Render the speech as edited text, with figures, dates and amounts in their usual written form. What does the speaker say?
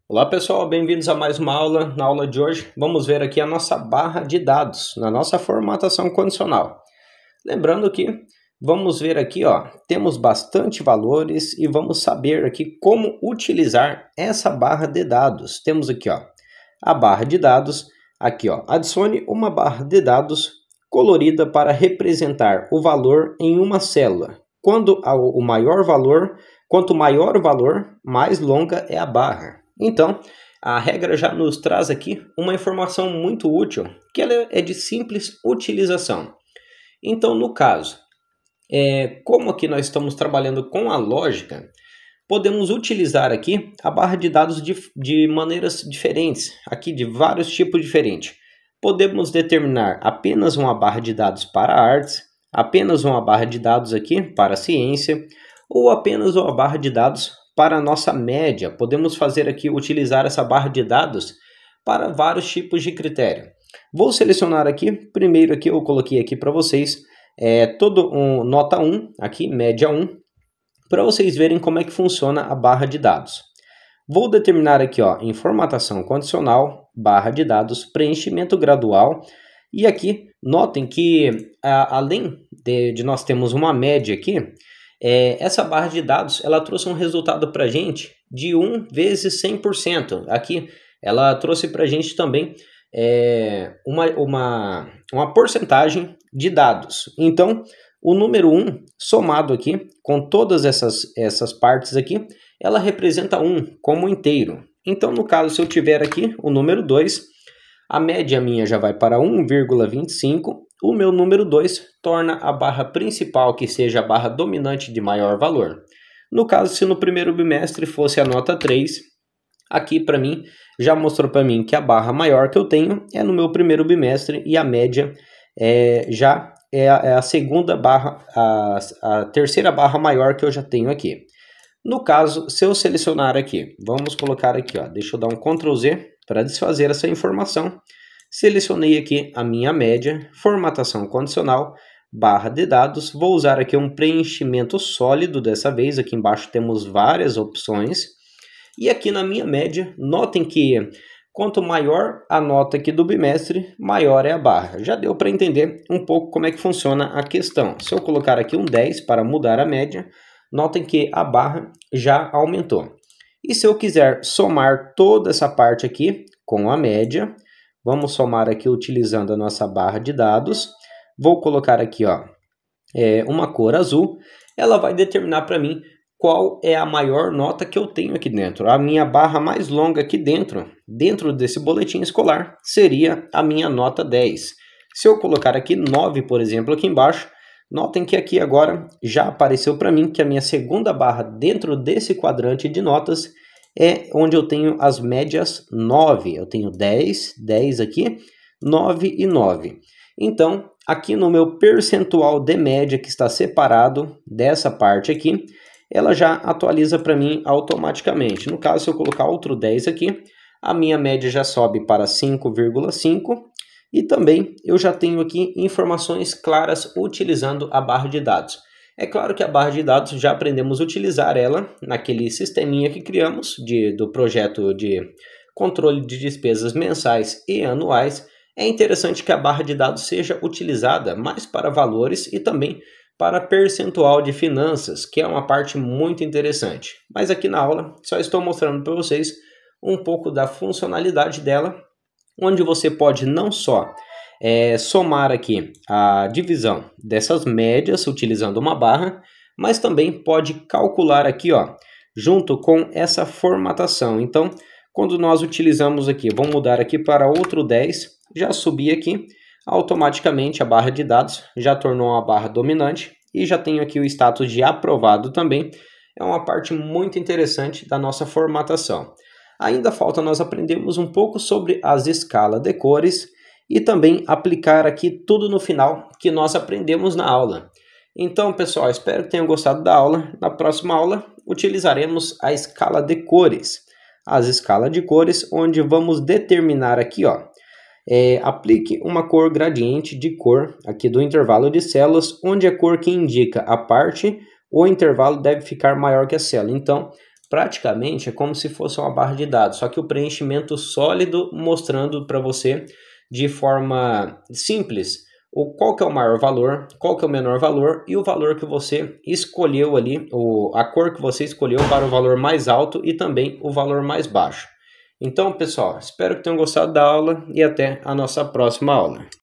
Olá pessoal, bem-vindos a mais uma aula. Na aula de hoje vamos ver aqui a nossa barra de dados na nossa formatação condicional. Lembrando que vamos ver aqui, temos bastante valores e vamos saber aqui como utilizar essa barra de dados. Temos aqui, a barra de dados, aqui, adicione uma barra de dados colorida para representar o valor em uma célula. Quanto maior o valor, mais longa é a barra. Então, a regra já nos traz aqui uma informação muito útil, que ela é de simples utilização. Então, no caso, como aqui nós estamos trabalhando com a lógica, podemos utilizar aqui a barra de dados de maneiras diferentes, aqui de vários tipos diferentes. Podemos determinar apenas uma barra de dados para artes, apenas uma barra de dados aqui para ciência, ou apenas uma barra de dados para a nossa média. Podemos fazer aqui, utilizar essa barra de dados para vários tipos de critério. Vou selecionar aqui, primeiro aqui eu coloquei aqui para vocês, nota 1, aqui média 1, para vocês verem como é que funciona a barra de dados. Vou determinar aqui, em formatação condicional, barra de dados, preenchimento gradual, e aqui notem que além de nós termos uma média aqui, essa barra de dados ela trouxe um resultado para a gente de 1 vezes 100%. Aqui ela trouxe para a gente também uma porcentagem de dados. Então, o número 1 somado aqui com todas essas partes aqui, ela representa 1 como inteiro. Então, no caso, se eu tiver aqui o número 2, a média minha já vai para 1,25. O meu número 2 torna a barra principal, que seja a barra dominante de maior valor. No caso, se no primeiro bimestre fosse a nota 3, aqui para mim, já mostrou para mim que a barra maior que eu tenho é no meu primeiro bimestre e a média já é a segunda barra, a terceira barra maior que eu já tenho aqui. No caso, se eu selecionar aqui, vamos colocar aqui, deixa eu dar um Ctrl Z para desfazer essa informação. Selecionei aqui a minha média, formatação condicional, barra de dados. Vou usar aqui um preenchimento sólido dessa vez. Aqui embaixo temos várias opções. E aqui na minha média, notem que quanto maior a nota aqui do bimestre, maior é a barra. Já deu para entender um pouco como é que funciona a questão. Se eu colocar aqui um 10 para mudar a média, notem que a barra já aumentou. E se eu quiser somar toda essa parte aqui com a média, vamos somar aqui utilizando a nossa barra de dados. Vou colocar aqui uma cor azul. Ela vai determinar para mim qual é a maior nota que eu tenho aqui dentro. A minha barra mais longa aqui dentro desse boletim escolar, seria a minha nota 10. Se eu colocar aqui 9, por exemplo, aqui embaixo, notem que aqui agora já apareceu para mim que a minha segunda barra dentro desse quadrante de notas é onde eu tenho as médias 9. Eu tenho 10, 10 aqui, 9 e 9. Então, aqui no meu percentual de média que está separado dessa parte aqui, ela já atualiza para mim automaticamente. No caso, se eu colocar outro 10 aqui, a minha média já sobe para 5,5. E também eu já tenho aqui informações claras utilizando a barra de dados. É claro que a barra de dados já aprendemos a utilizar ela naquele sisteminha que criamos do projeto de controle de despesas mensais e anuais. É interessante que a barra de dados seja utilizada mais para valores e também para percentual de finanças, que é uma parte muito interessante. Mas aqui na aula só estou mostrando para vocês um pouco da funcionalidade dela, onde você pode não só somar aqui a divisão dessas médias utilizando uma barra, mas também pode calcular aqui, junto com essa formatação. Então, quando nós utilizamos aqui, vamos mudar aqui para outro 10, já subi aqui, automaticamente a barra de dados já tornou uma barra dominante e já tenho aqui o status de aprovado também. É uma parte muito interessante da nossa formatação. Ainda falta nós aprendermos um pouco sobre as escalas de cores e também aplicar aqui tudo no final que nós aprendemos na aula. Então, pessoal, espero que tenham gostado da aula. Na próxima aula, utilizaremos a escala de cores. As escalas de cores, onde vamos determinar aqui, aplique uma cor gradiente de cor aqui do intervalo de células, onde a cor que indica a parte, o intervalo deve ficar maior que a célula. Então, praticamente é como se fosse uma barra de dados, só que o preenchimento sólido mostrando para você de forma simples qual que é o maior valor, qual que é o menor valor e o valor que você escolheu ali, a cor que você escolheu para o valor mais alto e também o valor mais baixo. Então, pessoal, espero que tenham gostado da aula e até a nossa próxima aula.